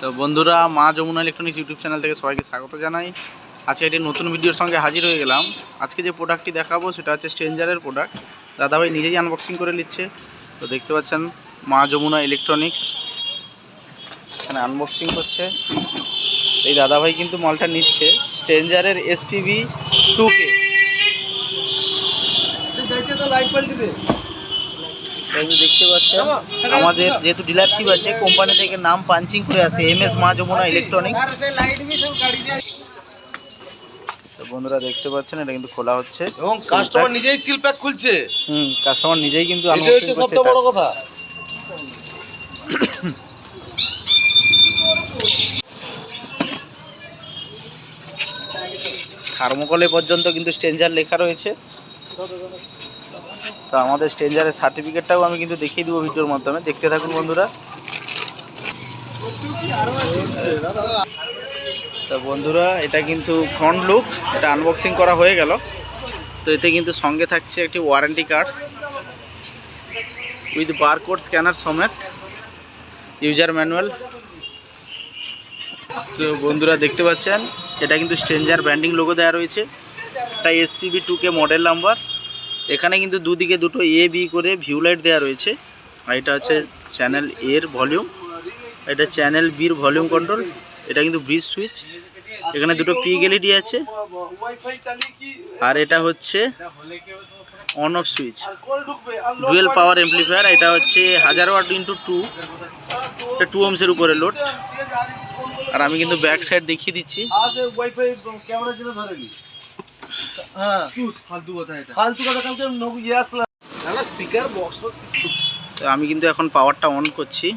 তো বন্ধুরা, মা যমুনা ইলেকট্রনিক্স ইউটিউব চ্যানেল থেকে সবাইকে স্বাগত জানাই। আজকে একটি নতুন ভিডিওর সঙ্গে হাজির হয়ে গেলাম। আজকে যে প্রোডাক্টটি দেখাবো সেটা হচ্ছে স্ট্রেঞ্জারের প্রোডাক্ট। দাদাভাই নিজেই আনবক্সিং করে নিচ্ছে। তো দেখতে পাচ্ছেন মা যমুনা ইলেকট্রনিক্স এখানে আনবক্সিং করছে। এই দাদাভাই কিন্তু মালটা নিচ্ছে স্ট্রেঞ্জারের SPB 2K। দেখতে পাচ্ছেন আমাদের যেহেতু ডিলারশিপ আছে, কোম্পানি থেকে নাম পাঞ্চিং করে আসে MS মা যমুনা ইলেকট্রনিক্স। তো বন্ধুরা দেখতে পাচ্ছেন এটা কিন্তু খোলা হচ্ছে এবং কাস্টমার নিজেই সিল প্যাক খুলছে। কাস্টমার নিজেই কিন্তু এটা হচ্ছে সবচেয়ে বড় কথা। থার্মোকলে পর্যন্ত কিন্তু স্ট্রেঞ্জার লেখা রয়েছে। তো আমাদের স্ট্রেঞ্জারের সার্টিফিকেটটাও আমি কিন্তু দেখিয়ে দেবো ভিডিওর মাধ্যমে, দেখতে থাকুন বন্ধুরা। তো বন্ধুরা এটা কিন্তু ফ্রন্ট লুক, এটা আনবক্সিং করা হয়ে গেল। তো এতে কিন্তু সঙ্গে থাকছে একটি warranty card with barcode scanner সমেত, ইউজার ম্যানুয়াল। তো বন্ধুরা দেখতে পাচ্ছেন এটা কিন্তু স্ট্রেঞ্জার ব্র্যান্ডিং লোগো দেওয়া রয়েছে। এটা SPB 2K মডেল নাম্বার। এখানে কিন্তু দুদিকে দুটো A-B করে ভিউ লাইট দেওয়া রয়েছে। আর এটা হচ্ছে চ্যানেল এর ভলিউম, এটা চ্যানেল বির ভলিউম কন্ট্রোল। এটা কিন্তু ব্রিজ সুইচ, এখানে দুটো পিগ LED আছে। আর এটা হচ্ছে on off switch, dual power amplifier. এটা হচ্ছে 1000 ওয়াট × 2, এটা 2 ohms এর উপরে লোড। আর আমি কিন্তু ব্যাক সাইড দেখিয়ে দিচ্ছি। আমি কিন্তু এখন পাওয়ারটা অন করছি।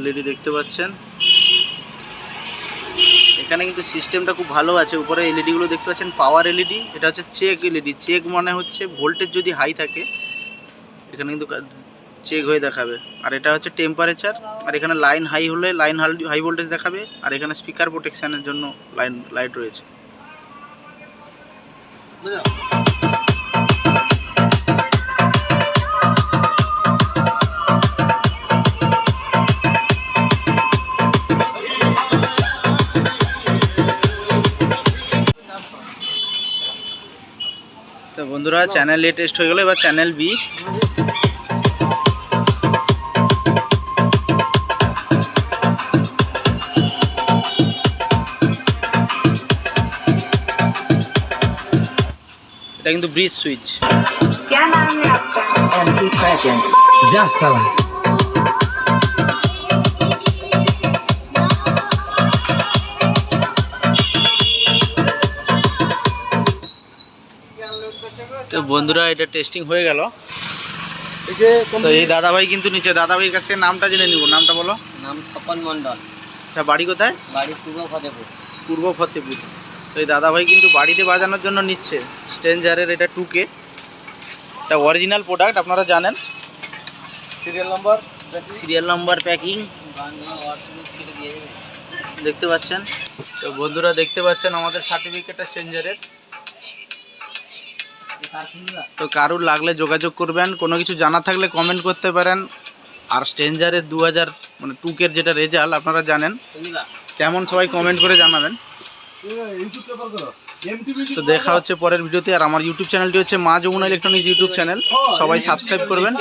LED দেখতে পাচ্ছেন, এখানে কিন্তু সিস্টেমটা খুব ভালো আছে। উপরে LED গুলো দেখতে পাচ্ছেন পাওয়ার LED। এটা হচ্ছে চেক LED। চেক মানে হচ্ছে ভোল্টেজ যদি হাই থাকে এখানে কিন্তু চেক হয়ে দেখাবে। আর এটা হচ্ছে টেম্পারেচার। আর এখানে লাইন হাই হলে লাইন হাই ভোল্টেজ দেখাবে। আর এখানে স্পিকার প্রোটেকশনের জন্য লাইট রয়েছে। তো বন্ধুরা চ্যানেল A টেস্ট হয়ে গেল, এবার চ্যানেল B। এটা কিন্তু ব্রিজ সুইচ। क्या नाम है आपका? MP present. যা সালা। তো বন্ধুরা এটা টেস্টিং হয়ে গেল। তো এই দাদাভাই কিন্তু নিচে, দাদাভাইয়ের কাছ থেকে নামটা জেনে নিব। নামটা বলো। নাম স্বপন মণ্ডল। আচ্ছা, বাড়ি কোথায়? বাড়ি পূর্ব ফতেপুর। পূর্ব ফতেপুর। তো এই দাদাভাই কিন্তু বাড়িতে বাজানোর জন্য নিচ্ছে স্ট্রেঞ্জারের এটা 2K। এটা অরিজিনাল প্রোডাক্ট, আপনারা জানেন। সিরিয়াল নাম্বার প্যাকিং দেখতে পাচ্ছেন। তো বন্ধুরা দেখতে পাচ্ছেন আমাদের সার্টিফিকেটটা স্ট্রেঞ্জারের। তো কারুর লাগলে যোগাযোগ করবেন, কোনো কিছু জানা থাকলে কমেন্ট করতে পারেন। আর স্ট্রেঞ্জারের 2000 মানে 2K যেটা রেজাল্ট আপনারা জানেন কেমন, সবাই কমেন্ট করে জানাবেন। তো দেখা হচ্ছে পরের ভিডিওতে। আর আমার ইউটিউব চ্যানেলটি হচ্ছে মা যমুনা ইলেকট্রনিক্স ইউটিউব চ্যানেল, সবাই সাবস্ক্রাইব করবেন।